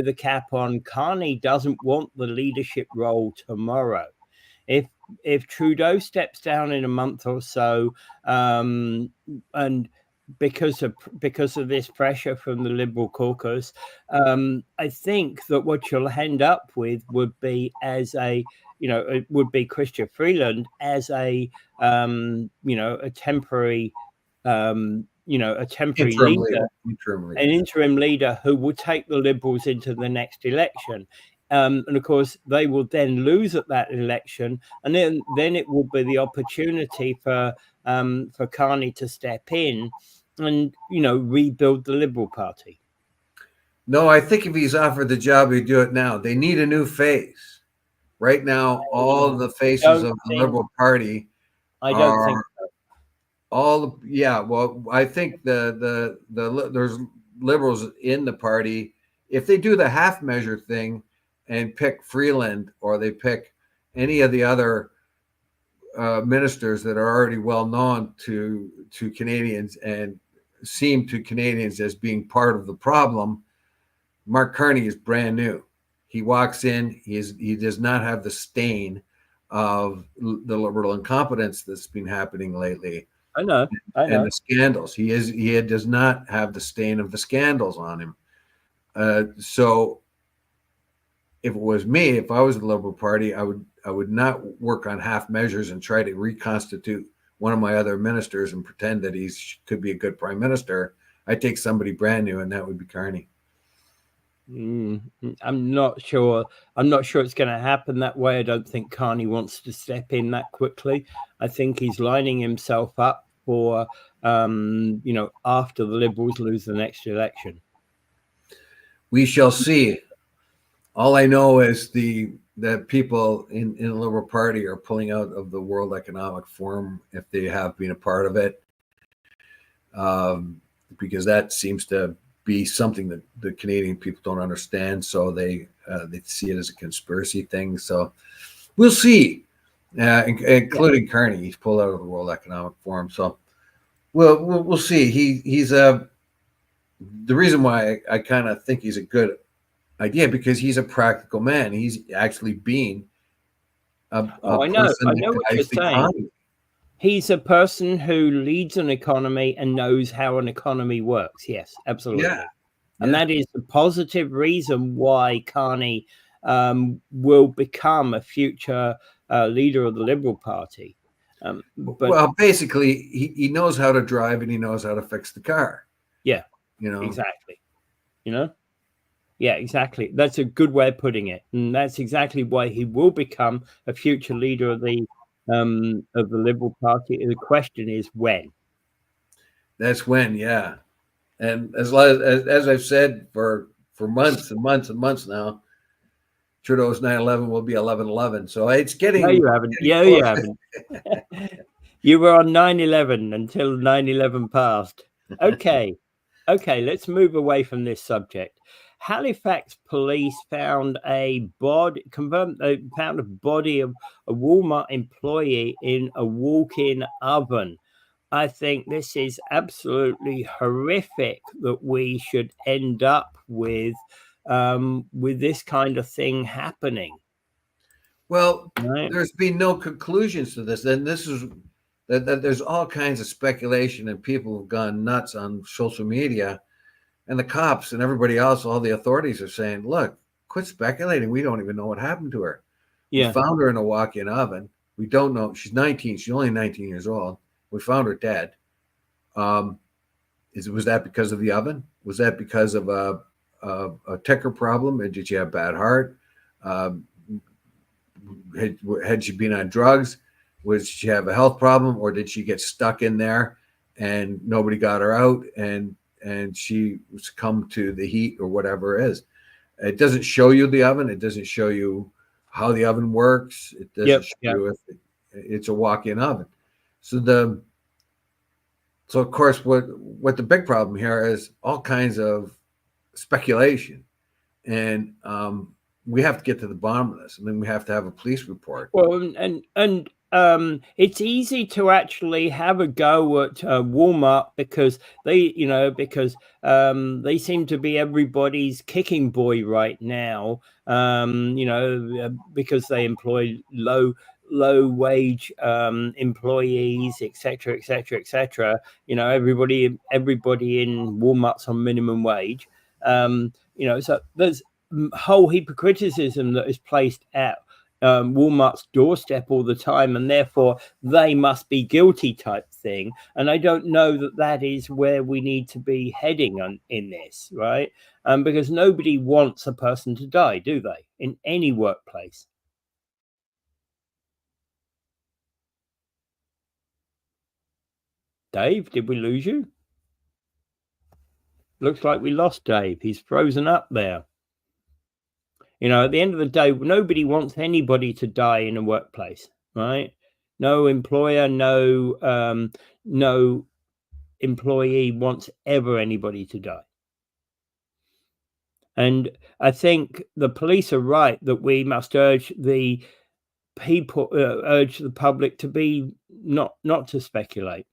a cap on, Carney doesn't want the leadership role tomorrow. If Trudeau steps down in a month or so, and because of this pressure from the Liberal caucus, I think that what you'll end up with would be it would be Chrystia Freeland as a temporary leader. An interim leader who will take the Liberals into the next election. And of course, they will then lose at that election, and then it will be the opportunity for Carney to step in and rebuild the Liberal Party. No, I think if he's offered the job, he'd do it now. They need a new face. Right now, all the faces of the Liberal Party I don't think so. Well, I think there's liberals in the party. If they do the half measure thing and pick Freeland, or they pick any of the other ministers that are already well known to Canadians and seem to Canadians as being part of the problem, Mark Carney is brand new. He walks in, he does not have the stain of the Liberal incompetence that's been happening lately. I know. And the scandals. He does not have the stain of the scandals on him. So if it was me, if I was the Liberal Party, I would not work on half measures and try to reconstitute one of my other ministers and pretend that he could be a good prime minister. I'd take somebody brand new, and that would be Carney. I'm not sure it's going to happen that way. I don't think Carney wants to step in that quickly. I think he's lining himself up for after the Liberals lose the next election. We shall see. All I know is that people in the Liberal Party are pulling out of the World Economic Forum if they have been a part of it, because that seems to be something that the Canadian people don't understand. So they see it as a conspiracy thing. So we'll see, including Carney. He's pulled out of the World Economic Forum. So we'll see. He's the reason why I kind of think he's a good idea, because he's a practical man. He's actually been I know what you're saying. He's a person who leads an economy and knows how an economy works. Yes, absolutely. Yeah. And that is the positive reason why Carney will become a future leader of the Liberal Party. Well, basically, he knows how to drive and he knows how to fix the car. Yeah, exactly. Yeah, exactly. That's a good way of putting it, and that's exactly why he will become a future leader of the Liberal Party. The question is when. That's when, yeah. And as I've said for months and months and months now, Trudeau's 9/11 will be 11/11. So it's getting. No, you haven't. Yeah, you haven't. You were on 9/11 until 9/11 passed. Okay, let's move away from this subject. Halifax police found a body of a Walmart employee in a walk-in oven. I think this is absolutely horrific that we should end up with this kind of thing happening. Well, there's been no conclusions to this. And this is that there's all kinds of speculation, and people have gone nuts on social media. And the cops and everybody else, all the authorities are saying, look, quit speculating. We don't even know what happened to her. Yeah. We found her in a walk-in oven. We don't know. She's 19. She's only 19 years old. We found her dead. Was that because of the oven? Was that because of a ticker problem? And did she have bad heart? Had she been on drugs? Was she have a health problem? Or did she get stuck in there and nobody got her out and she succumbed to the heat or whatever it is? It doesn't show you the oven. It doesn't show you how the oven works. It doesn't show you if it's a walk-in oven. So of course, what the big problem here is all kinds of speculation, and we have to get to the bottom of this. I mean, we have to have a police report. Well, and it's easy to actually have a go at Walmart because they seem to be everybody's kicking boy right now. Because they employ low low wage employees, etc., etc., etc. You know, everybody in Walmart's on minimum wage. You know, so there's a whole heap of criticism that is placed at Walmart's doorstep all the time, and therefore they must be guilty type thing. And I don't know that that is where we need to be heading in this, right? Because nobody wants a person to die, do they, in any workplace? Dave, did we lose you? Looks like we lost Dave. He's frozen up there. You know, at the end of the day, nobody wants anybody to die in a workplace, right? No employer, no employee wants ever anybody to die. And I think the police are right that we must urge the people, urge the public to be not to speculate.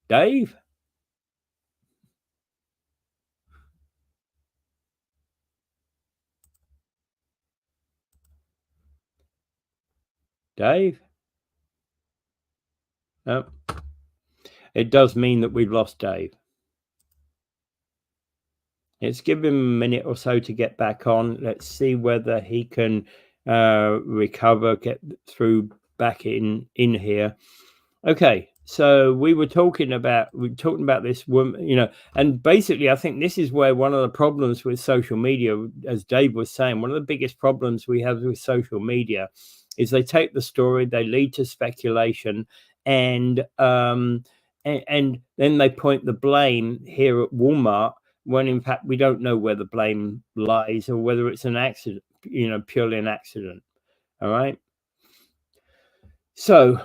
Dave? Dave? No. It does mean that we've lost Dave. Let's give him a minute or so to get back on. Let's see whether he can recover, get through back in here. Okay, so we were talking about this woman, you know, and basically I think this is where one of the problems with social media, as Dave was saying, one of the biggest problems we have with social media is they take the story, they lead to speculation, and then they point the blame here at Walmart, when in fact we don't know where the blame lies or whether it's an accident, you know, purely an accident. All right. So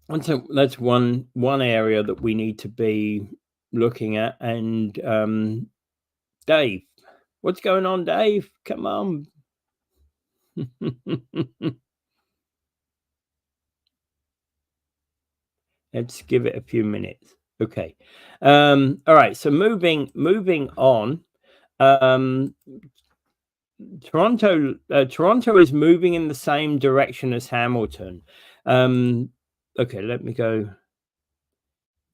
that's one area that we need to be looking at. And Dave, what's going on, Dave? Come on. Let's give it a few minutes. Okay. All right. So moving on. Toronto is moving in the same direction as Hamilton. Okay, let me go.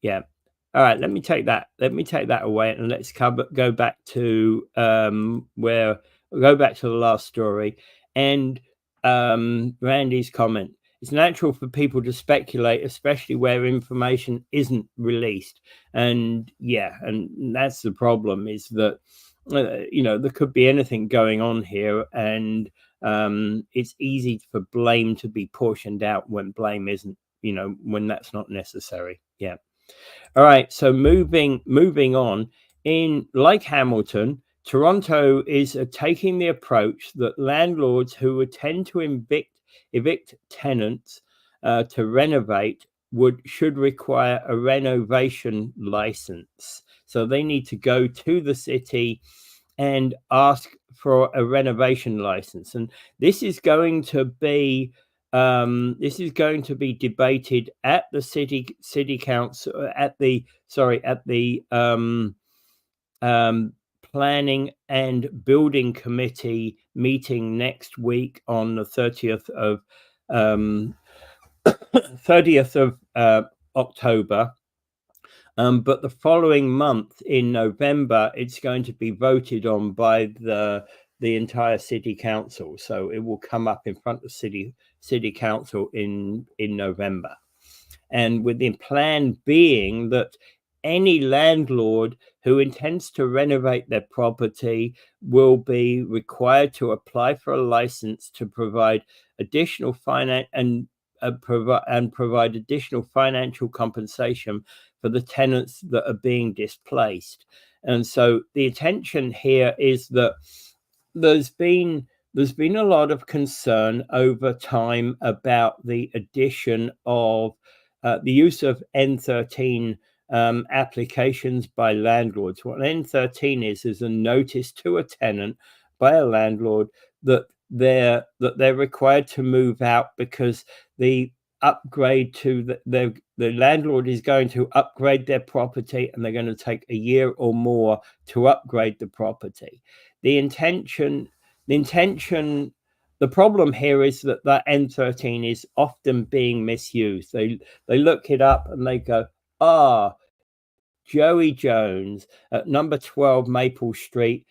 Yeah. All right, let me take that away, and let's go back to go back to the last story and Randy's comment. It's natural for people to speculate, especially where information isn't released. And yeah, and that's the problem, is that you know, there could be anything going on here, and it's easy for blame to be portioned out when blame isn't, you know, when that's not necessary. Yeah. All right. So moving on, in like Hamilton, Toronto is taking the approach that landlords who would tend to evict tenants to renovate should require a renovation license. So they need to go to the city and ask for a renovation license. And this is going to be debated at the city council, at the planning and building committee meeting next week on the 30th of October. But the following month in November, it's going to be voted on by the entire city council. So it will come up in front of city council in November. And with the plan being that any landlord who intends to renovate their property will be required to apply for a license to provide additional finance and provide additional financial compensation for the tenants that are being displaced. And so the intention here is that there's been a lot of concern over time about the addition of the use of N13 applications by landlords. What N13 is a notice to a tenant by a landlord that they're required to move out because the upgrade to the landlord is going to upgrade their property, and they're going to take a year or more to upgrade the property. The intention the problem here is that that N13 is often being misused. They look it up and they go, Joey Jones at number 12 Maple Street.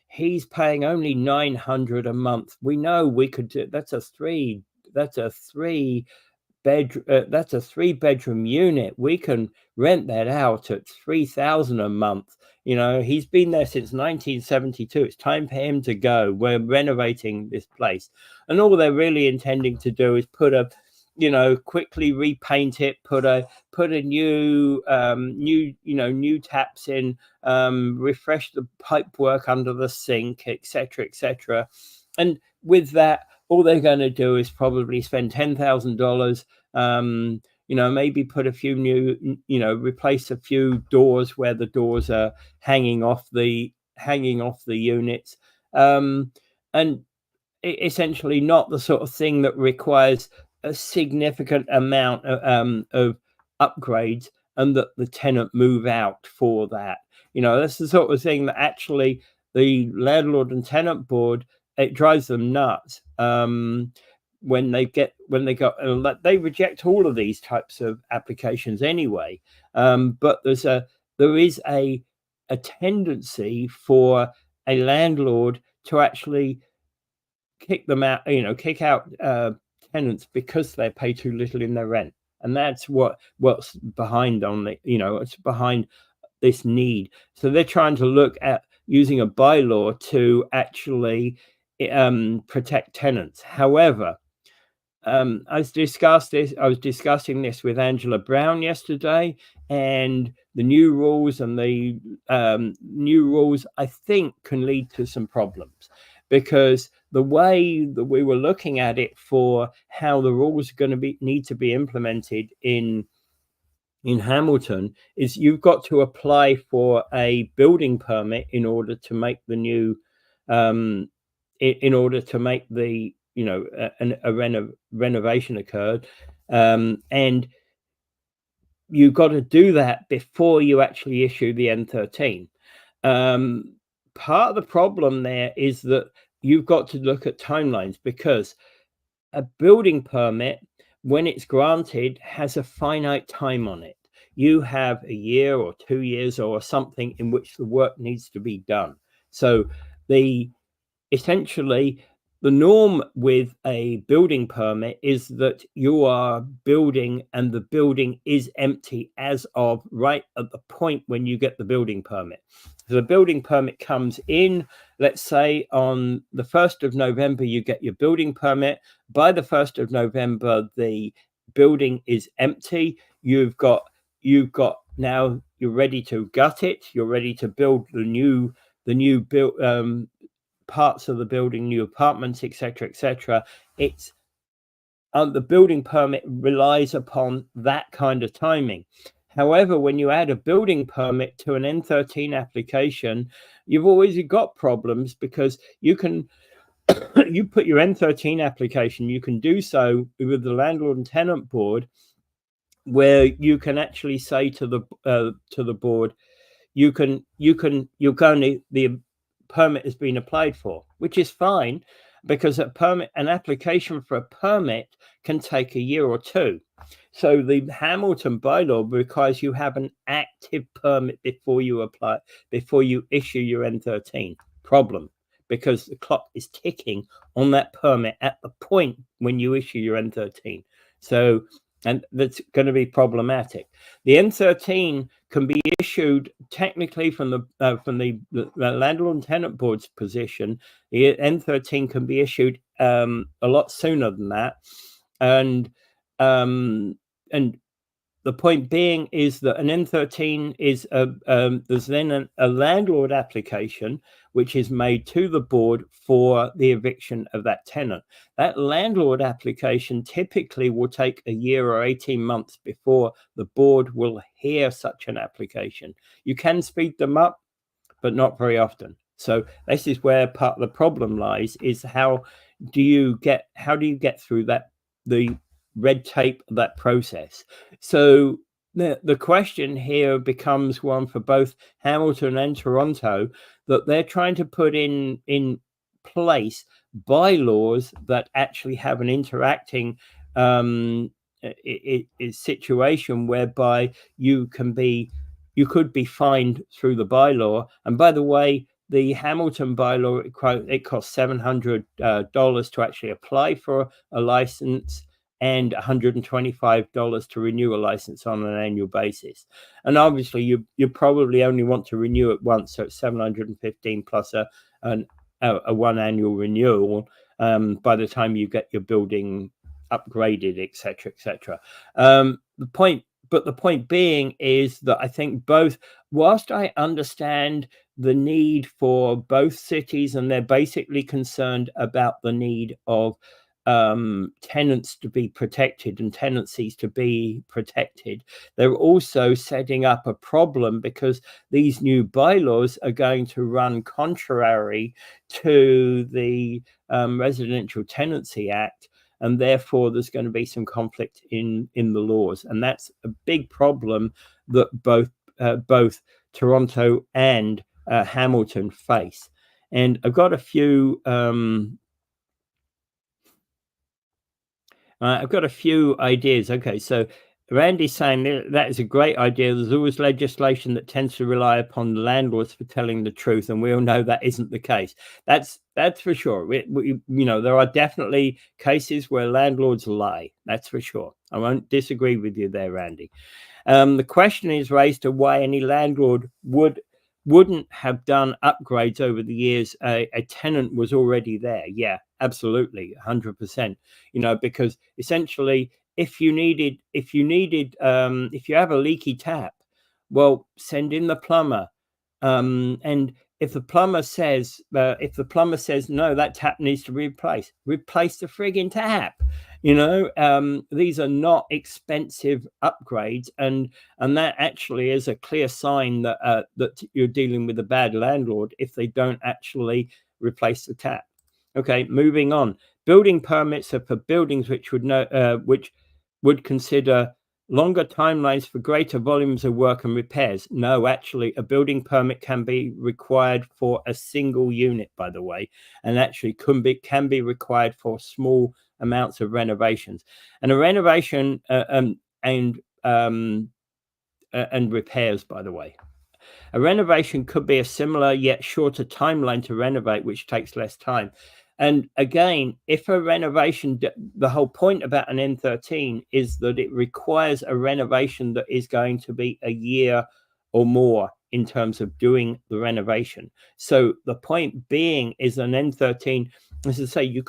He's paying only $900 a month. We know we could do that's a three bedroom unit. We can rent that out at $3,000 a month. You know, he's been there since 1972. It's time for him to go. We're renovating this place, and all they're really intending to do is quickly repaint it, put a new new taps in, refresh the pipe work under the sink, etc. And with that, all they're going to do is probably spend $10,000. Maybe put a few new, replace a few doors where the doors are hanging off the units, and essentially not the sort of thing that requires a significant amount of upgrades, and that the tenant move out for that. That's the sort of thing that actually the landlord and tenant board, it drives them nuts. When they reject all of these types of applications anyway. But there is a tendency for a landlord to actually kick them out, kick out tenants because they pay too little in their rent. And that's what's behind it's behind this need. So they're trying to look at using a bylaw to actually protect tenants. However, I was discussing this with Angela Brown yesterday, and the new rules I think can lead to some problems, because the way that we were looking at it for how the rules are going to need to be implemented in Hamilton is you've got to apply for a building permit in order to make the new renovation occurred, and you've got to do that before you actually issue the N13. Part of the problem there is that you've got to look at timelines, because a building permit, when it's granted, has a finite time on it. You have a year or 2 years or something in which the work needs to be done. So essentially, the norm with a building permit is that you are building and the building is empty as of right at the point when you get the building permit. So the building permit comes in, let's say on the 1st of November, you get your building permit. By the 1st of November, the building is empty. You've got now, you're ready to gut it. You're ready to build the new build parts of the building, new apartments, etc. It's the building permit relies upon that kind of timing. However, when you add a building permit to an N13 application, you've always got problems, because you can you put your N13 application, you can do so with the landlord and tenant board, where you can actually say to the board, the permit has been applied for, which is fine, because an application for a permit can take a year or 2. So the Hamilton bylaw requires you have an active permit before you issue your N13. Problem, because the clock is ticking on that permit at the point when you issue your N13. So, and that's going to be problematic. The N13 can be issued technically from the landlord and tenant board's position. The N13 can be issued a lot sooner than that, and the point being is that an N13 is there's then a landlord application which is made to the board for the eviction of that tenant. That landlord application typically will take a year or 18 months before the board will hear such an application. You can speed them up, but not very often. So this is where part of the problem lies, is how do you get through the red tape of that process. So the question here becomes one for both Hamilton and Toronto, that they're trying to put in place bylaws that actually have an interacting situation whereby you could be fined through the bylaw. And by the way, the Hamilton bylaw, it costs $700 to actually apply for a license and $125 to renew a license on an annual basis. And obviously you probably only want to renew it once, so it's $715 plus a one annual renewal by the time you get your building upgraded, etc. The point being is that I think whilst I understand the need for both cities, and they're basically concerned about the need of tenants to be protected and tenancies to be protected, they're also setting up a problem because these new bylaws are going to run contrary to the Residential Tenancy Act, and therefore there's going to be some conflict in the laws, and that's a big problem that both Toronto and Hamilton face. And I've got a few ideas. Okay, so Randy's saying that is a great idea. There's always legislation that tends to rely upon landlords for telling the truth, and we all know that isn't the case. That's for sure. There are definitely cases where landlords lie. That's for sure. I won't disagree with you there, Randy. The question is raised to why any landlord wouldn't have done upgrades over the years. A tenant was already there. Yeah, absolutely, 100%. Because essentially, if you have a leaky tap, well, send in the plumber. And if the plumber says no, that tap needs to be replaced, replace the frigging tap. These are not expensive upgrades, and that actually is a clear sign that that you're dealing with a bad landlord if they don't actually replace the tap. Okay, moving on. Building permits are for buildings which would consider longer timelines for greater volumes of work and repairs. No, actually, a building permit can be required for a single unit, by the way, and actually can be required for small amounts of renovations. And a renovation and repairs, by the way. A renovation could be a similar yet shorter timeline to renovate, which takes less time. And again, if a renovation, the whole point about an N13 is that it requires a renovation that is going to be a year or more in terms of doing the renovation. So the point being is an N13, as I say, you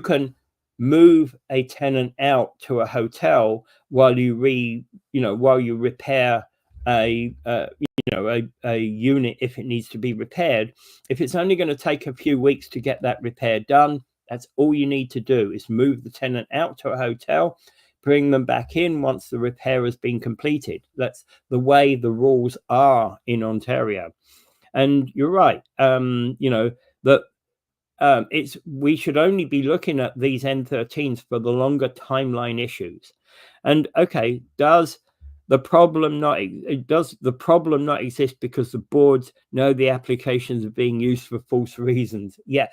can move a tenant out to a hotel while you repair a unit if it needs to be repaired. If it's only going to take a few weeks to get that repair done, that's all you need to do is move the tenant out to a hotel, bring them back in once the repair has been completed. That's the way the rules are in Ontario. And you're right, we should only be looking at these N13s for the longer timeline issues. And okay, does the problem not exist because the boards know the applications are being used for false reasons? Yeah,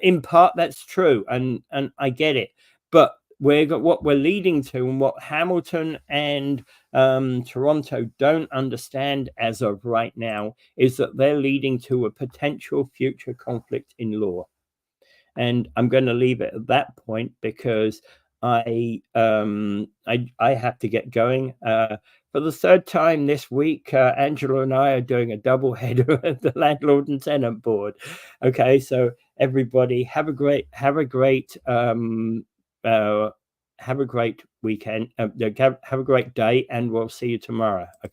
in part that's true, and I get it. But what we're leading to, and what Hamilton and Toronto don't understand as of right now, is that they're leading to a potential future conflict in law. And I'm going to leave it at that point because I have to get going. For the third time this week, Angela and I are doing a double header at the Landlord and Tenant Board. Okay, so everybody have a great weekend. Have a great day, and we'll see you tomorrow. Okay.